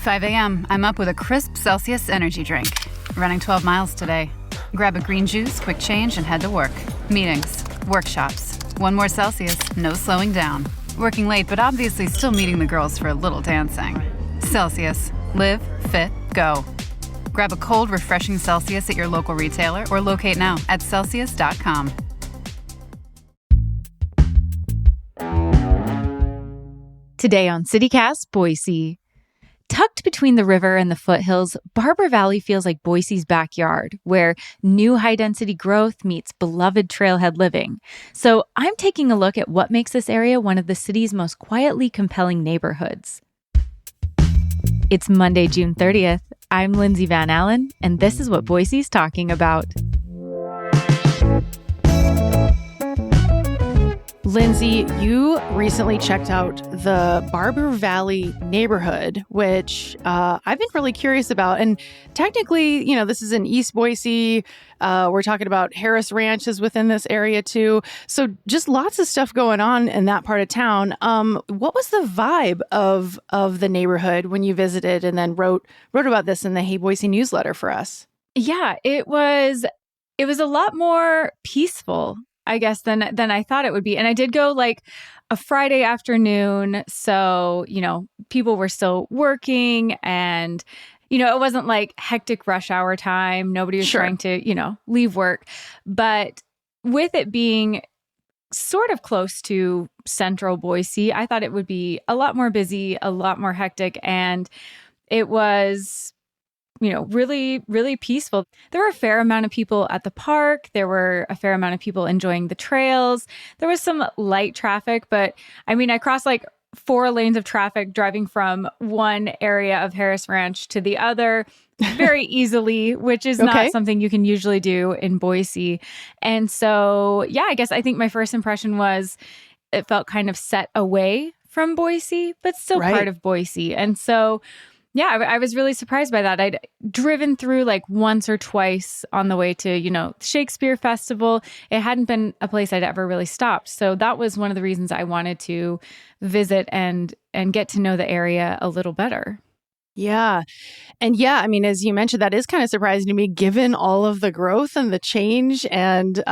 5 a.m. I'm up with a crisp Celsius energy drink. Running 12 miles today. Grab a green juice, quick change, and head to work. Meetings, workshops. One more Celsius, no slowing down. Working late, but obviously still meeting the girls for a little dancing. Celsius. Live, fit, go. Grab a cold, refreshing Celsius at your local retailer or locate now at Celsius.com. Today on CityCast Boise. Tucked between the river and the foothills, Barber Valley feels like Boise's backyard, where new high-density growth meets beloved trailhead living. So I'm taking a look at what makes this area one of the city's most quietly compelling neighborhoods. It's Monday, June 30th. I'm Lindsay Van Allen, and this is what Boise's talking about. Lindsay, you recently checked out the Barber Valley neighborhood, which I've been really curious about. And technically, this is in East Boise. We're talking about Harris Ranch is within this area too. So just lots of stuff going on in that part of town. What was the vibe of the neighborhood when you visited and then wrote about this in the Hey Boise newsletter for us? Yeah, it was a lot more peaceful, I guess, than I thought it would be. And I did go like a Friday afternoon. So, people were still working and, it wasn't like hectic rush hour time. Nobody was trying to, leave work. But with it being sort of close to central Boise, I thought it would be a lot more busy, a lot more hectic. And it was really, really peaceful. There were a fair amount of people at the park. There were a fair amount of people enjoying the trails. There was some light traffic, but I crossed like 4 lanes of traffic driving from one area of Harris Ranch to the other very easily, which is not something you can usually do in Boise. And so, I think my first impression was it felt kind of set away from Boise, but still part of Boise. And so, I was really surprised by that. I'd driven through like once or twice on the way to, Shakespeare Festival. It hadn't been a place I'd ever really stopped. So that was one of the reasons I wanted to visit and get to know the area a little better. Yeah. And as you mentioned, that is kind of surprising to me, given all of the growth and the change and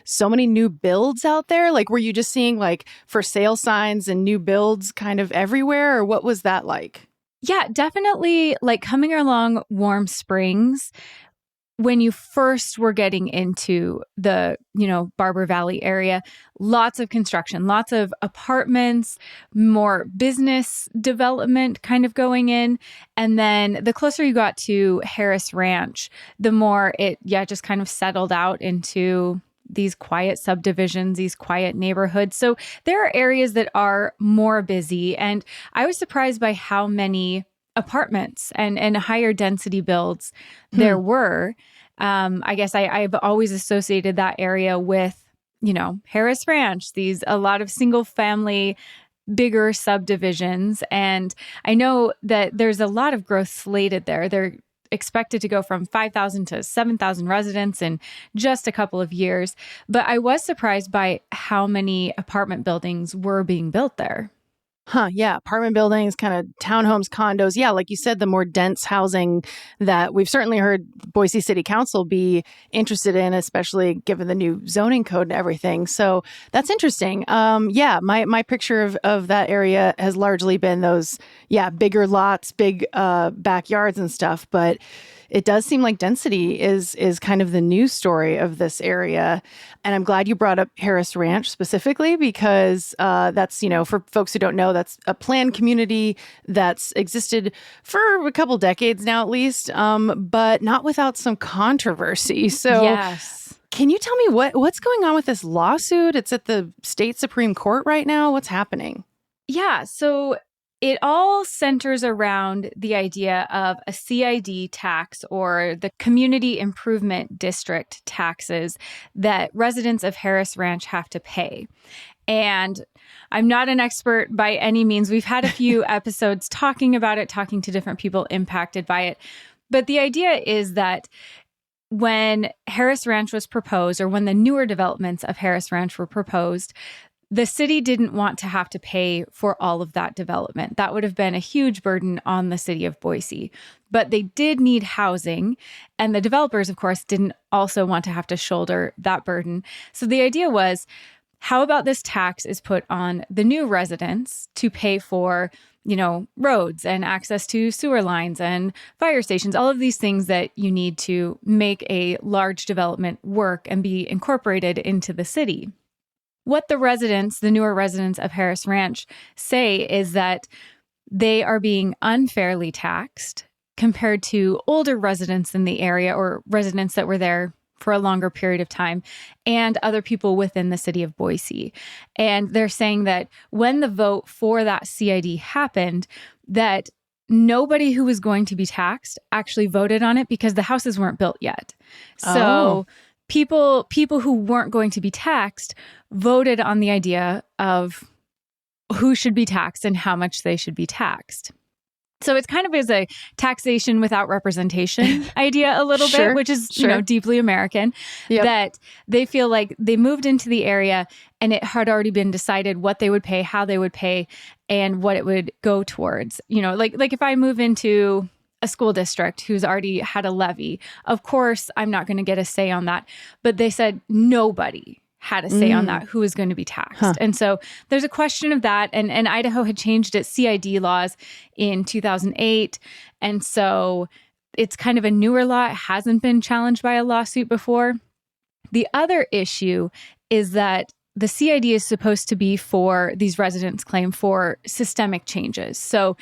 so many new builds out there. Like, were you just seeing like for sale signs and new builds kind of everywhere? Or what was that like? Yeah, definitely like coming along Warm Springs, when you first were getting into the, Barber Valley area, lots of construction, lots of apartments, more business development kind of going in. And then the closer you got to Harris Ranch, the more it, just kind of settled out into these quiet subdivisions, these quiet neighborhoods. So there are areas that are more busy. And I was surprised by how many apartments and higher density builds there were. I guess I've always associated that area with, Harris Ranch, a lot of single family, bigger subdivisions. And I know that there's a lot of growth slated there. They're expected to go from 5,000 to 7,000 residents in just a couple of years. But I was surprised by how many apartment buildings were being built there. Yeah. Apartment buildings, kind of townhomes, condos. Yeah. Like you said, the more dense housing that we've certainly heard Boise City Council be interested in, especially given the new zoning code and everything. So that's interesting. My picture of that area has largely been those, bigger lots, big backyards and stuff. But it does seem like density is kind of the news story of this area. And I'm glad you brought up Harris Ranch specifically because that's, for folks who don't know, that's a planned community that's existed for a couple decades now at least, but not without some controversy. So yes. Can you tell me what's going on with this lawsuit? It's at the state Supreme Court right now. What's happening? Yeah, so it all centers around the idea of a CID tax, or the Community Improvement District taxes that residents of Harris Ranch have to pay. And I'm not an expert by any means. We've had a few episodes talking about it, talking to different people impacted by it. But the idea is that when Harris Ranch was proposed, or when the newer developments of Harris Ranch were proposed, the city didn't want to have to pay for all of that development. That would have been a huge burden on the city of Boise. But they did need housing, and the developers, of course, didn't also want to have to shoulder that burden. So the idea was, how about this tax is put on the new residents to pay for, roads and access to sewer lines and fire stations, all of these things that you need to make a large development work and be incorporated into the city. What the newer residents of Harris Ranch say is that they are being unfairly taxed compared to older residents in the area or residents that were there for a longer period of time and other people within the city of Boise. And they're saying that when the vote for that CID happened, that nobody who was going to be taxed actually voted on it because the houses weren't built yet. So people who weren't going to be taxed voted on the idea of who should be taxed and how much they should be taxed. So it's kind of as a taxation without representation idea a little bit, which is, deeply American, that they feel like they moved into the area and it had already been decided what they would pay, how they would pay, and what it would go towards. Like if I move into a school district who's already had a levy, of course, I'm not going to get a say on that. But they said nobody had a say on that, who is going to be taxed. And so there's a question of that. And Idaho had changed its CID laws in 2008. And so it's kind of a newer law. It hasn't been challenged by a lawsuit before. The other issue is that the CID is supposed to be for, these residents claim, for systemic changes. So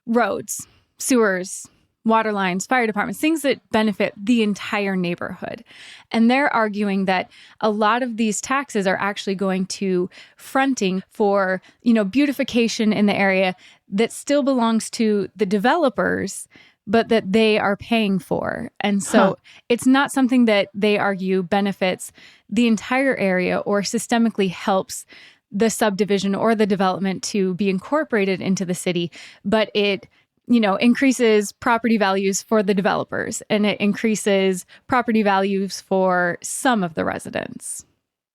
roads, sewers, water lines, fire departments, things that benefit the entire neighborhood. And they're arguing that a lot of these taxes are actually going to fronting for, beautification in the area that still belongs to the developers, but that they are paying for. And so it's not something that they argue benefits the entire area or systemically helps the subdivision or the development to be incorporated into the city, but it increases property values for the developers and it increases property values for some of the residents.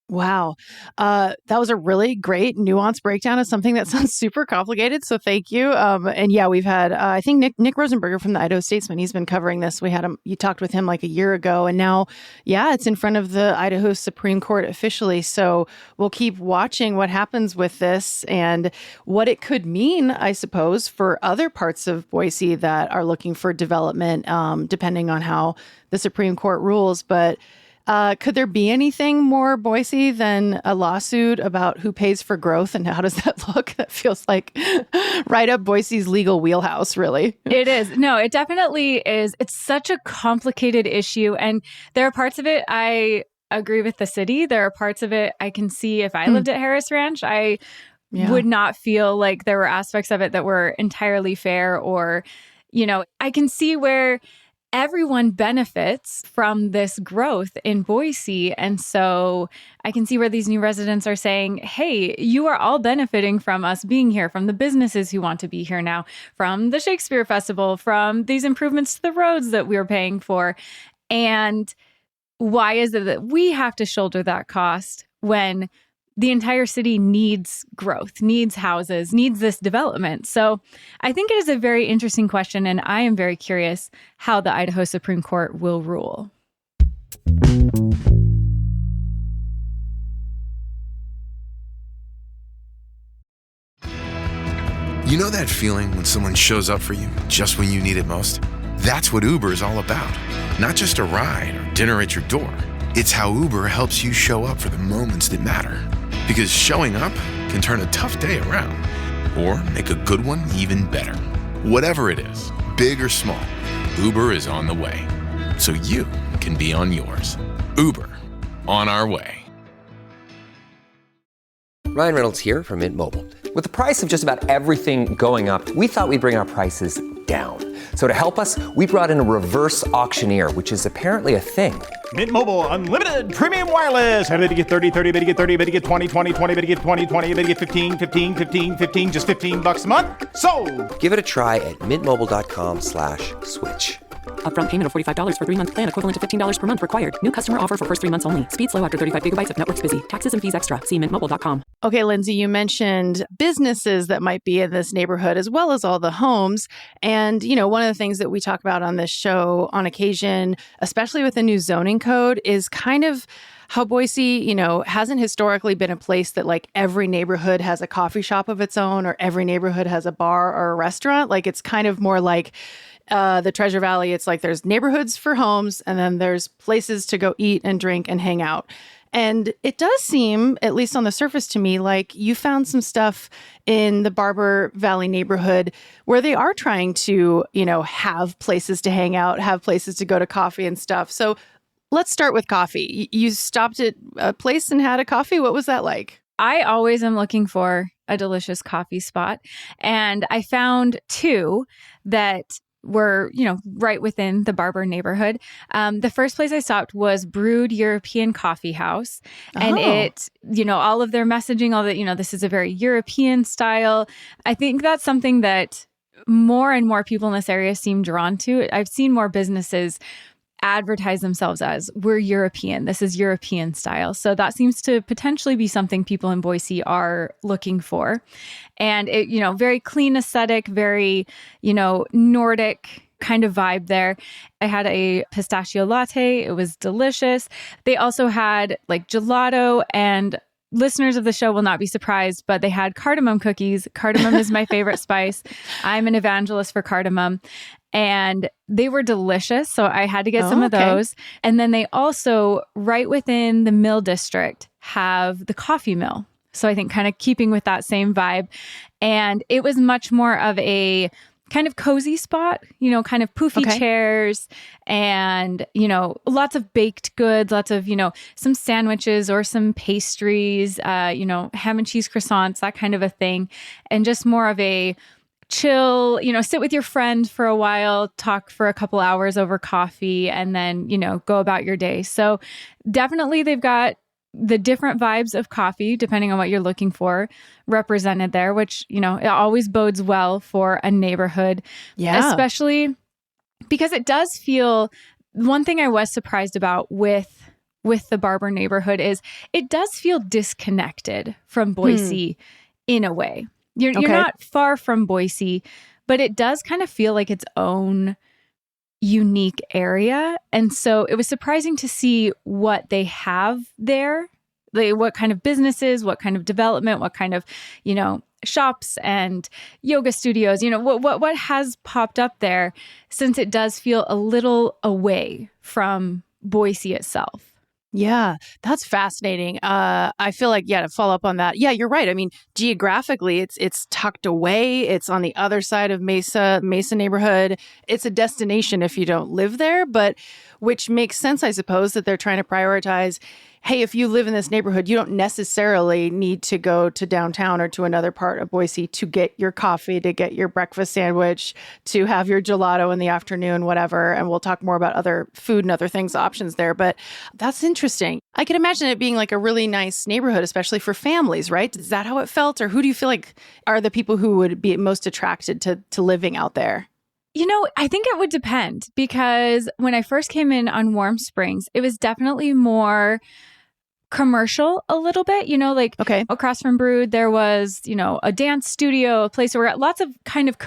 Wow. That was a really great nuanced breakdown of something that sounds super complicated. So thank you. And yeah, we've had, I think Nick Rosenberger from the Idaho Statesman, he's been covering this. We had him, you talked with him like a year ago, and now, it's in front of the Idaho Supreme Court officially. So we'll keep watching what happens with this and what it could mean, I suppose, for other parts of Boise that are looking for development, depending on how the Supreme Court rules. But could there be anything more Boise than a lawsuit about who pays for growth, and how does that look? That feels like right up Boise's legal wheelhouse, really. It is. No, it definitely is. It's such a complicated issue. And there are parts of it I agree with the city. There are parts of it I can see if I lived at Harris Ranch, I would not feel like there were aspects of it that were entirely fair or, I can see where everyone benefits from this growth in Boise. And so I can see where these new residents are saying, hey, you are all benefiting from us being here, from the businesses who want to be here now, from the Shakespeare Festival, from these improvements to the roads that we're paying for. And why is it that we have to shoulder that cost when the entire city needs growth, needs houses, needs this development? So I think it is a very interesting question, and I am very curious how the Idaho Supreme Court will rule. You know that feeling when someone shows up for you just when you need it most? That's what Uber is all about. Not just a ride or dinner at your door. It's how Uber helps you show up for the moments that matter. Because showing up can turn a tough day around or make a good one even better. Whatever it is, big or small, Uber is on the way. So you can be on yours. Uber, on our way. Ryan Reynolds here from Mint Mobile. With the price of just about everything going up, we thought we'd bring our prices down. So to help us, we brought in a reverse auctioneer, which is apparently a thing. Mint Mobile Unlimited Premium Wireless. How to get 30, 30, bit to get 30, bit to get 20, 20, 20, bit to get 20, 20, bit to get 15, 15, 15, 15, just $15 a month? Sold! Give it a try at mintmobile.com/switch. Upfront payment of $45 for 3-month plan, equivalent to $15 per month required. New customer offer for first 3 months only. Speed slow after 35 gigabytes if network's busy. Taxes and fees extra. See mintmobile.com. Okay, Lindsay, you mentioned businesses that might be in this neighborhood as well as all the homes. And, one of the things that we talk about on this show on occasion, especially with the new zoning code, is kind of how Boise, hasn't historically been a place that like every neighborhood has a coffee shop of its own or every neighborhood has a bar or a restaurant. Like it's kind of more like the Treasure Valley. It's like there's neighborhoods for homes and then there's places to go eat and drink and hang out. And it does seem, at least on the surface to me, like you found some stuff in the Barber Valley neighborhood where they are trying to, have places to hang out, have places to go to coffee and stuff. So let's start with coffee. You stopped at a place and had a coffee. What was that like? I always am looking for a delicious coffee spot. And I found two that were, right within the Barber neighborhood. The first place I stopped was Brewed European Coffee House. And it, all of their messaging, all that, this is a very European style. I think that's something that more and more people in this area seem drawn to. I've seen more businesses advertise themselves as, we're European. This is European style. So that seems to potentially be something people in Boise are looking for. And it, very clean aesthetic, very, Nordic kind of vibe there. I had a pistachio latte. It was delicious. They also had like gelato, and listeners of the show will not be surprised, but they had cardamom cookies. Cardamom is my favorite spice. I'm an evangelist for cardamom. And they were delicious. So I had to get some of those. And then they also, right within the mill district, have the coffee mill. So I think kind of keeping with that same vibe. And it was much more of a kind of cozy spot, kind of poofy chairs and, lots of baked goods, lots of, some sandwiches or some pastries, ham and cheese croissants, that kind of a thing. And just more of a chill, sit with your friend for a while, talk for a couple hours over coffee, and then, go about your day. So definitely they've got the different vibes of coffee, depending on what you're looking for, represented there, which, it always bodes well for a neighborhood. Yeah. Especially because it does feel, one thing I was surprised about with the Barber neighborhood is it does feel disconnected from Boise in a way. You're not far from Boise, but it does kind of feel like its own unique area. And so it was surprising to see what they have there, like what kind of businesses, what kind of development, what kind of, shops and yoga studios, what has popped up there, since it does feel a little away from Boise itself. Yeah, that's fascinating. I feel like, to follow up on that. Yeah, you're right. I mean, geographically, it's tucked away. It's on the other side of Mesa neighborhood. It's a destination if you don't live there, but which makes sense, I suppose, that they're trying to prioritize, hey, if you live in this neighborhood, you don't necessarily need to go to downtown or to another part of Boise to get your coffee, to get your breakfast sandwich, to have your gelato in the afternoon, whatever. And we'll talk more about other food and other things, options there. But that's interesting. I can imagine it being like a really nice neighborhood, especially for families, right? Is that how it felt? Or who do you feel like are the people who would be most attracted to living out there? I think it would depend, because when I first came in on Warm Springs, it was definitely more commercial a little bit, across from Brood, there was, a dance studio, a place where lots of kind of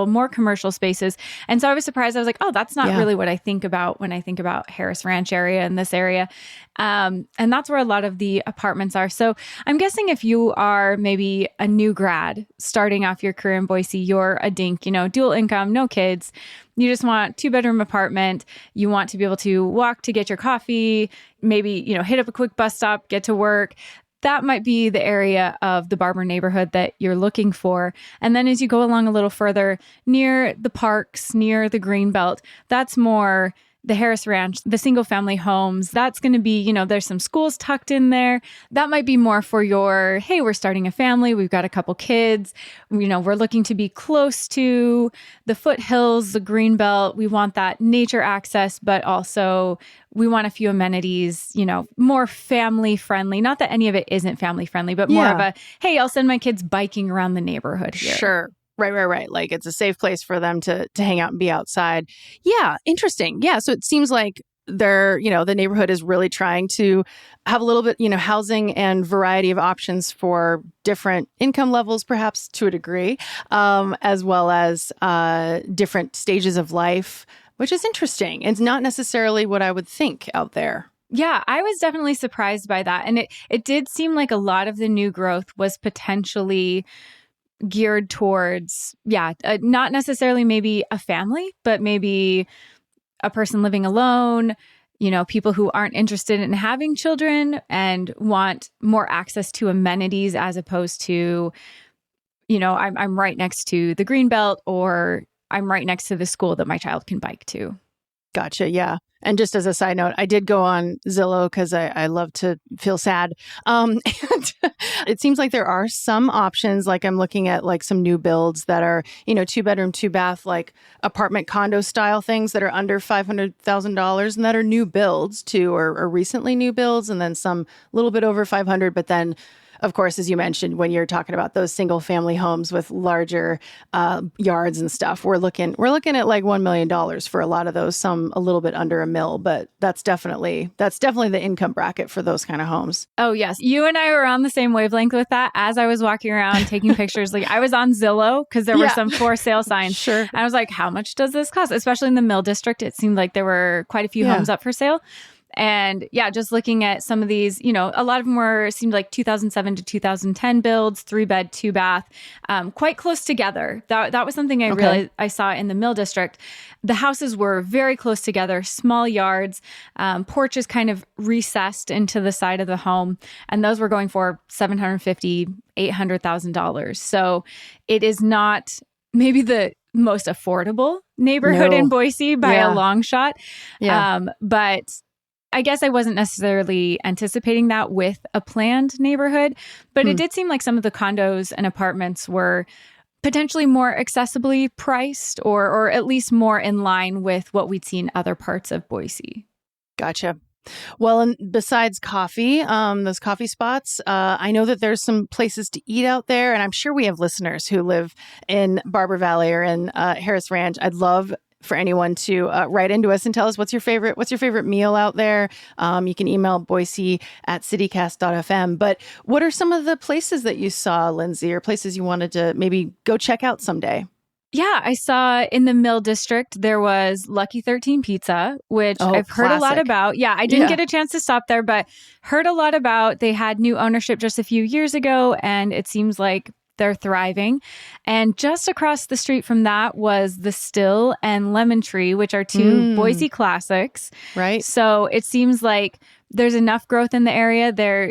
more commercial spaces. And so I was surprised. I was like, oh, that's not really what I think about when I think about Harris Ranch area and this area. And that's where a lot of the apartments are. So I'm guessing if you are maybe a new grad starting off your career in Boise, you're a dink, dual income, no kids. You just want 2-bedroom apartment. You want to be able to walk to get your coffee, maybe, hit up a quick bus stop, get to work. That might be the area of the Barber neighborhood that you're looking for. And then as you go along a little further, near the parks, near the Greenbelt, that's more the Harris Ranch, the single family homes. That's going to be, there's some schools tucked in there. That might be more for your, hey, we're starting a family. We've got a couple kids. We're looking to be close to the foothills, the Greenbelt. We want that nature access, but also we want a few amenities, more family friendly. Not that any of it isn't family friendly, but more of a, hey, I'll send my kids biking around the neighborhood here. Sure. Right. Like it's a safe place for them to hang out and be outside. Yeah. Interesting. Yeah. So it seems like the neighborhood is really trying to have a little bit, housing and variety of options for different income levels, perhaps to a degree, as well as different stages of life, which is interesting. It's not necessarily what I would think out there. Yeah, I was definitely surprised by that. And it did seem like a lot of the new growth was potentially geared towards, not necessarily maybe a family, but maybe a person living alone, people who aren't interested in having children and want more access to amenities as opposed to, I'm right next to the Greenbelt, or I'm right next to the school that my child can bike to. Gotcha. Yeah. And just as a side note, I did go on Zillow because I love to feel sad. And it seems like there are some options, like I'm looking at like some new builds that are, 2-bedroom, 2-bath, like apartment condo style things that are under $500,000 and that are new builds too, or recently new builds, and then some a little bit over 500. But then, of course, as you mentioned, when you're talking about those single family homes with larger yards and stuff, we're looking at like $1 million for a lot of those, some a little bit under $1 million, but that's definitely the income bracket for those kind of homes. Oh, yes. You and I were on the same wavelength with that. As I was walking around taking pictures, like I was on Zillow because there were some for sale signs. Sure. And I was like, how much does this cost? Especially in the Mill District, it seemed like there were quite a few homes up for sale. And just looking at some of these, a lot of them seemed like 2007 to 2010 builds, 3-bed, 2-bath, quite close together. That was something I saw in the Mill District. The houses were very close together, small yards, porches kind of recessed into the side of the home. And those were going for $750,000, $800,000. So it is not maybe the most affordable neighborhood in Boise by a long shot. Yeah. But I guess I wasn't necessarily anticipating that with a planned neighborhood, but it did seem like some of the condos and apartments were potentially more accessibly priced, or at least more in line with what we'd seen in other parts of Boise. Gotcha. Well, and besides coffee, those coffee spots, I know that there's some places to eat out there, and I'm sure we have listeners who live in Barber Valley or in Harris Ranch. I'd love for anyone to write into us and tell us what's your favorite meal out there. You can email boise@citycast.fm. But what are some of the places that you saw, Lindsay, or places you wanted to maybe go check out someday? Yeah, I saw in the Mill District, there was Lucky 13 Pizza, which I've heard a lot about. Yeah, I didn't get a chance to stop there, but heard a lot about. They had new ownership just a few years ago, and it seems like they're thriving. And just across the street from that was The Still and Lemon Tree, which are two Boise classics. Right. So it seems like there's enough growth in the area. There,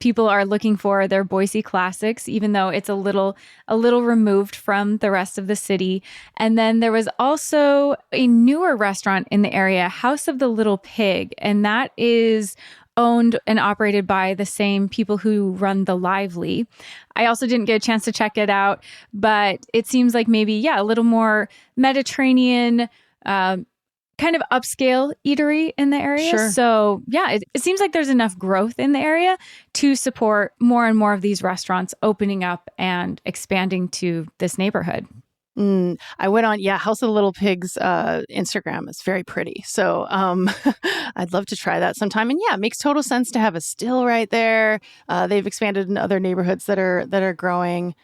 people are looking for their Boise classics, even though it's a little removed from the rest of the city. And then there was also a newer restaurant in the area, House of the Little Pig, and that is owned and operated by the same people who run the Lively. I also didn't get a chance to check it out, but it seems like maybe, a little more Mediterranean, kind of upscale eatery in the area. Sure. So it seems like there's enough growth in the area to support more and more of these restaurants opening up and expanding to this neighborhood. I went on, House of the Little Pigs Instagram. It's very pretty. So I'd love to try that sometime. And it makes total sense to have a Still right there. They've expanded in other neighborhoods that are growing.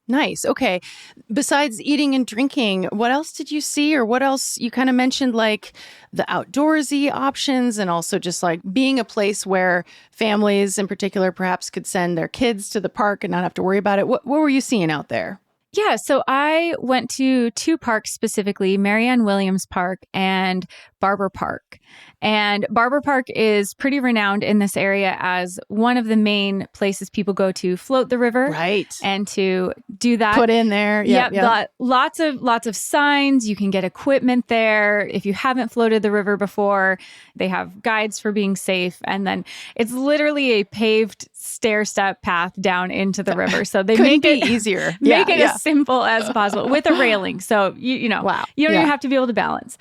Nice. Okay. Besides eating and drinking, what else did you see, or what else? You kind of mentioned like the outdoorsy options, and also just like being a place where families in particular perhaps could send their kids to the park and not have to worry about it. What were you seeing out there? Yeah, so I went to two parks specifically, Marianne Williams Park and Barber Park. And Barber Park is pretty renowned in this area as one of the main places people go to float the river. Right. And to do that. Put in there. Yep. Lots of signs. You can get equipment there. If you haven't floated the river before, they have guides for being safe. And then it's literally a paved stair-step path down into the river. So they make it easier. Make it as simple as possible with a railing. So you don't even have to be able to balance.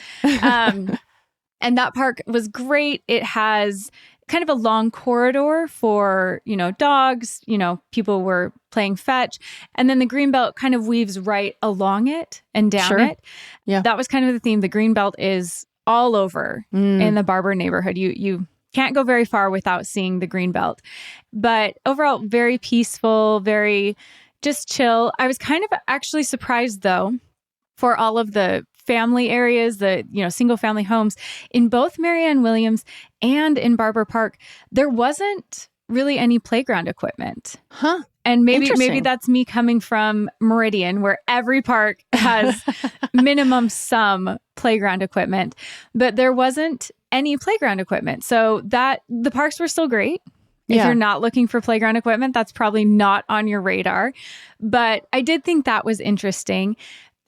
And that park was great. It has kind of a long corridor for, dogs, people were playing fetch. And then the Greenbelt kind of weaves right along it and down it. Yeah. That was kind of the theme. The Greenbelt is all over in the Barber neighborhood. You can't go very far without seeing the greenbelt. But overall, very peaceful, very just chill. I was kind of actually surprised, though, for all of the family areas, the single family homes in both Marianne Williams and in Barber Park, there wasn't really any playground equipment. Huh. And maybe that's me coming from Meridian, where every park has minimum some playground equipment, but there wasn't any playground equipment. So that the parks were still great. If you're not looking for playground equipment, that's probably not on your radar. But I did think that was interesting.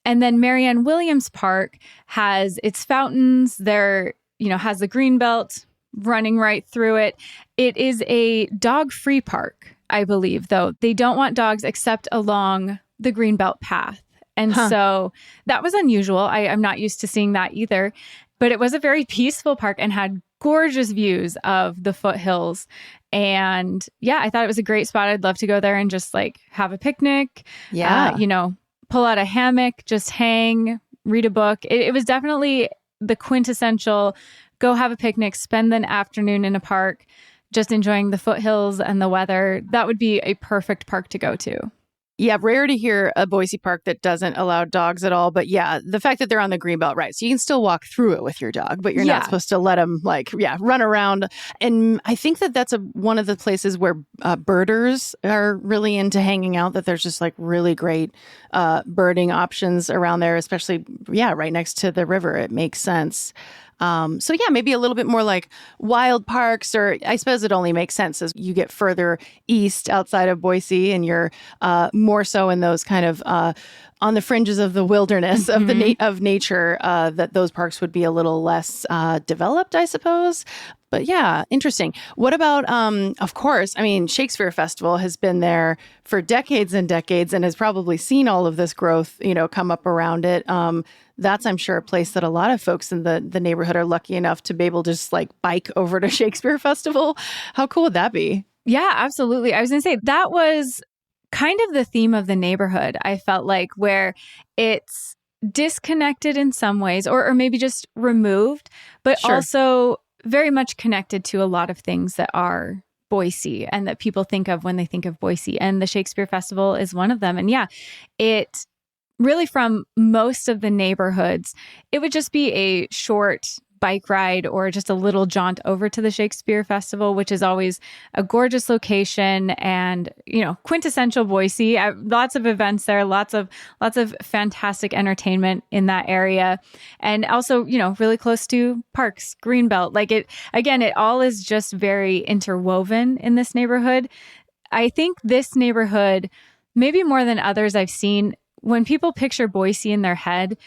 And then Marianne Williams Park has its fountains. There, has the greenbelt running right through it. It is a dog-free park, I believe, though. They don't want dogs except along the greenbelt path. And so that was unusual. I'm not used to seeing that either. But it was a very peaceful park and had gorgeous views of the foothills. And yeah, I thought it was a great spot. I'd love to go there and just have a picnic. Yeah. Pull out a hammock, just hang, read a book. It was definitely the quintessential go have a picnic, spend an afternoon in a park, just enjoying the foothills and the weather. That would be a perfect park to go to. Yeah, rare to hear a Boise park that doesn't allow dogs at all. But yeah, the fact that they're on the greenbelt, right? So you can still walk through it with your dog, but you're not supposed to let them run around. And I think that that's one of the places where birders are really into hanging out, that there's just really great birding options around there, especially, right next to the river. It makes sense. So yeah, maybe a little bit more like wild parks, or I suppose it only makes sense as you get further east outside of Boise and you're more so in those kind of on the fringes of the wilderness of of nature, that those parks would be a little less developed, I suppose. But yeah, interesting. What about, of course, Shakespeare Festival has been there for decades and decades and has probably seen all of this growth, come up around it. That's, I'm sure, a place that a lot of folks in the neighborhood are lucky enough to be able to just bike over to Shakespeare Festival. How cool would that be? Yeah, absolutely. I was going to say that was kind of the theme of the neighborhood, I felt like, where it's disconnected in some ways or maybe just removed, but also very much connected to a lot of things that are Boise and that people think of when they think of Boise. And the Shakespeare Festival is one of them. And yeah, it really, from most of the neighborhoods, it would just be a short bike ride or just a little jaunt over to the Shakespeare Festival, which is always a gorgeous location and, quintessential Boise. Lots of events there, lots of fantastic entertainment in that area. And also, really close to parks, greenbelt. It all is just very interwoven in this neighborhood. I think this neighborhood, maybe more than others I've seen, when people picture Boise in their head,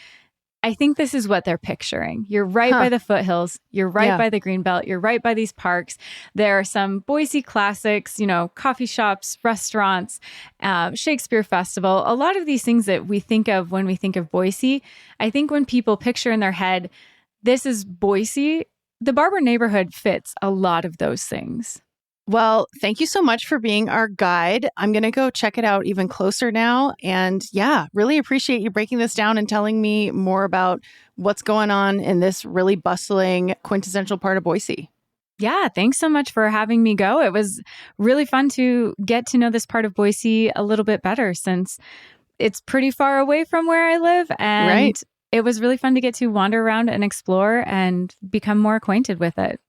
I think this is what they're picturing. You're right by the foothills. You're right by the greenbelt. You're right by these parks. There are some Boise classics, coffee shops, restaurants, Shakespeare Festival. A lot of these things that we think of when we think of Boise, I think when people picture in their head, this is Boise, the Barber neighborhood fits a lot of those things. Well, thank you so much for being our guide. I'm going to go check it out even closer now. And yeah, really appreciate you breaking this down and telling me more about what's going on in this really bustling, quintessential part of Boise. Yeah, thanks so much for having me go. It was really fun to get to know this part of Boise a little bit better, since it's pretty far away from where I live. And it was really fun to get to wander around and explore and become more acquainted with it.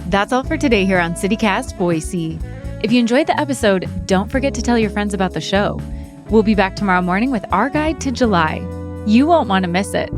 That's all for today here on CityCast Boise. If you enjoyed the episode, don't forget to tell your friends about the show. We'll be back tomorrow morning with our guide to July. You won't want to miss it.